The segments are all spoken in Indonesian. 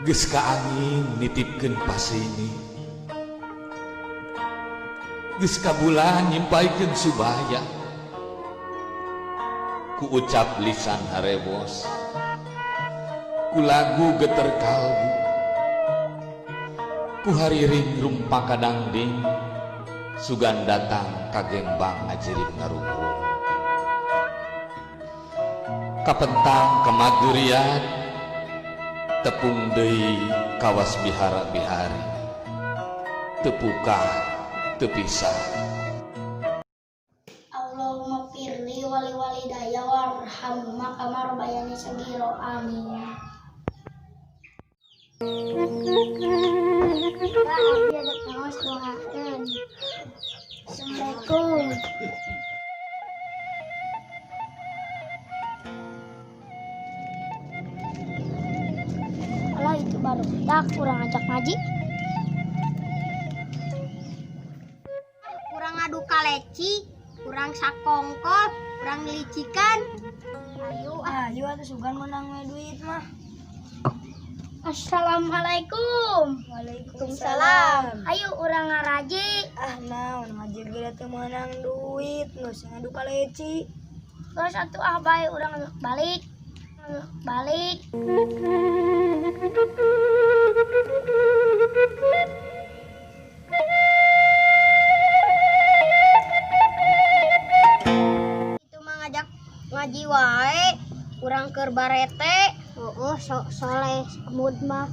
geus ka angin nitipkeun pasini, geus ka bulan nyimpaikeun subaya, ku ucap lisan harebos, ku lagu geter kalbu, ku hariring rumpa kadangding, sugan datang kagembang ngajirip ngarungkung, kapentang kemadurian tepung deui kawas bihara-bihari, tepukah tepisah. Allahumma firli wali walidayya warhamhuma kama rabbayani shaghira. Amin. Abi ada kaos doakeun. Assalamualaikum. Alah itu baru dak kurang ajak ngaji. Kurang adu kaleci, kurang sakongkol, kurang licikan. Ayo atuh sugan menang duit mah. Assalamualaikum. Waalaikumsalam. Ayo urang ngaraji. Naon ngaji ge teh menang duit, geus ngadu kaleci. Geus atuh bae urang balik. Itu mah ngajak ngaji wae, kurang keur barete. Sok soleh mood mah.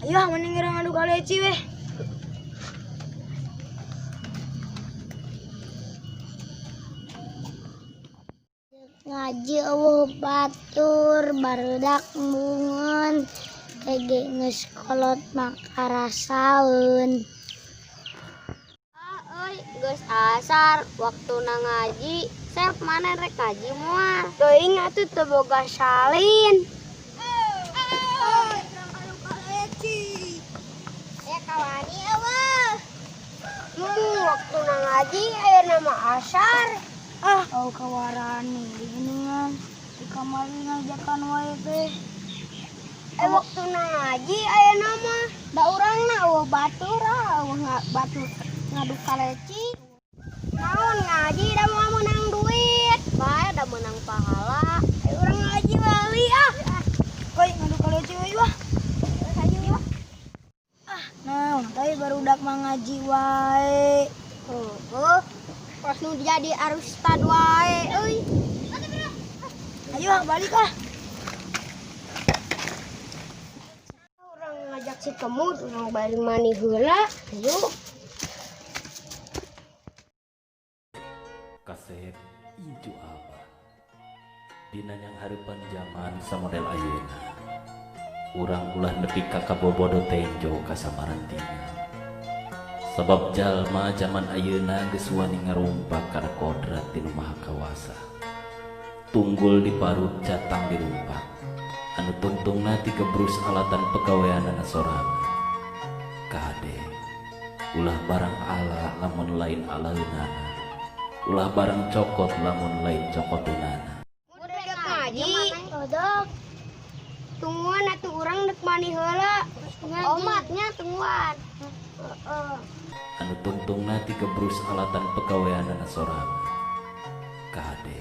Ayo mending urang adu kaleci weh. Ngaji eueuh batur barudak mungun ege geus kolot makarasaeun. Euy geus asar waktuna ngaji, sep mana rek ngaji moal. Teuing atuh teu boga salin. Kawani eueuh. Waktuna ngaji aya nama asar. Kawarani geuningan di kamar ngajakan wae teh. Waktuna ngaji aya nama da urangna eueuh batur batur ngadu kaleci. Naon ngaji da moal menang duit, bae da menang pahala. Urang ngaji wali Euy ngadu kaleci we wah. Nah, tapi barudak mah ngaji wae. Pas nu jadi arustad wae euy. Ayo balik ah. Urang ngajak si Kemud, urang bari mani heula. Ayo. Kasep incu apa? Dina yang hareupan zaman samodel ayeuna. Urang ulah nepi ka kabobodo tenjo kasamarantina. Sebab jalma zaman ayeuna geus wani ngarumpak kana kodrat tinu Maha Kawasa. Tunggul di parut jatang dirumpak. Anu tungtungna ti kebrus alatan pegaweanana sorangan. Kade ulah barang ala lamun lain alaeunana. Ulah barang cokot lamun lain cokoteunana. Udah ngaji. Odok. Tungguan atuh urang dek mani heula. Omatnya tungguan. Anu tungtungna ti kebrus alatan pegaweanana sorangan. Kade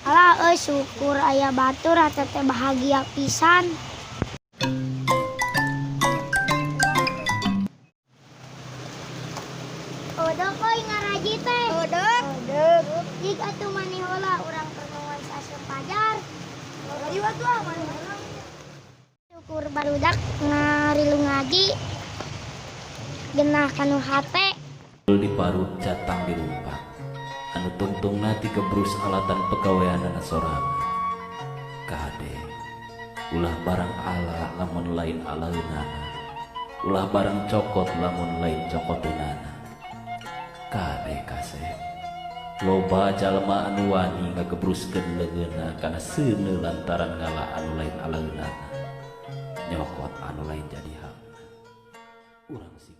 Alah syukur aya batur atuh teh bahagia pisan. Odok euy ngaraji teh. Odok. Jig atuh mani heula urang pernuan saseup pajar. Ngaji atuh mani heula. Syukur barudak ngarilu ngaji. Genah kanu hate. di parut jatang dirumpak. Anu tungtungna ti kebrus alatan pegaweanana sorangan. Kade ulah barang ala lamun lain alaeunana. Ulah barang cokot lamun lain cokoteunana. Kade kasep loba jalma anu wani ngagebruskeun leungeunna kana seuneu lantaran ngala anu lain alaeunana. Nyokot anu lain jadi hak. Urang sing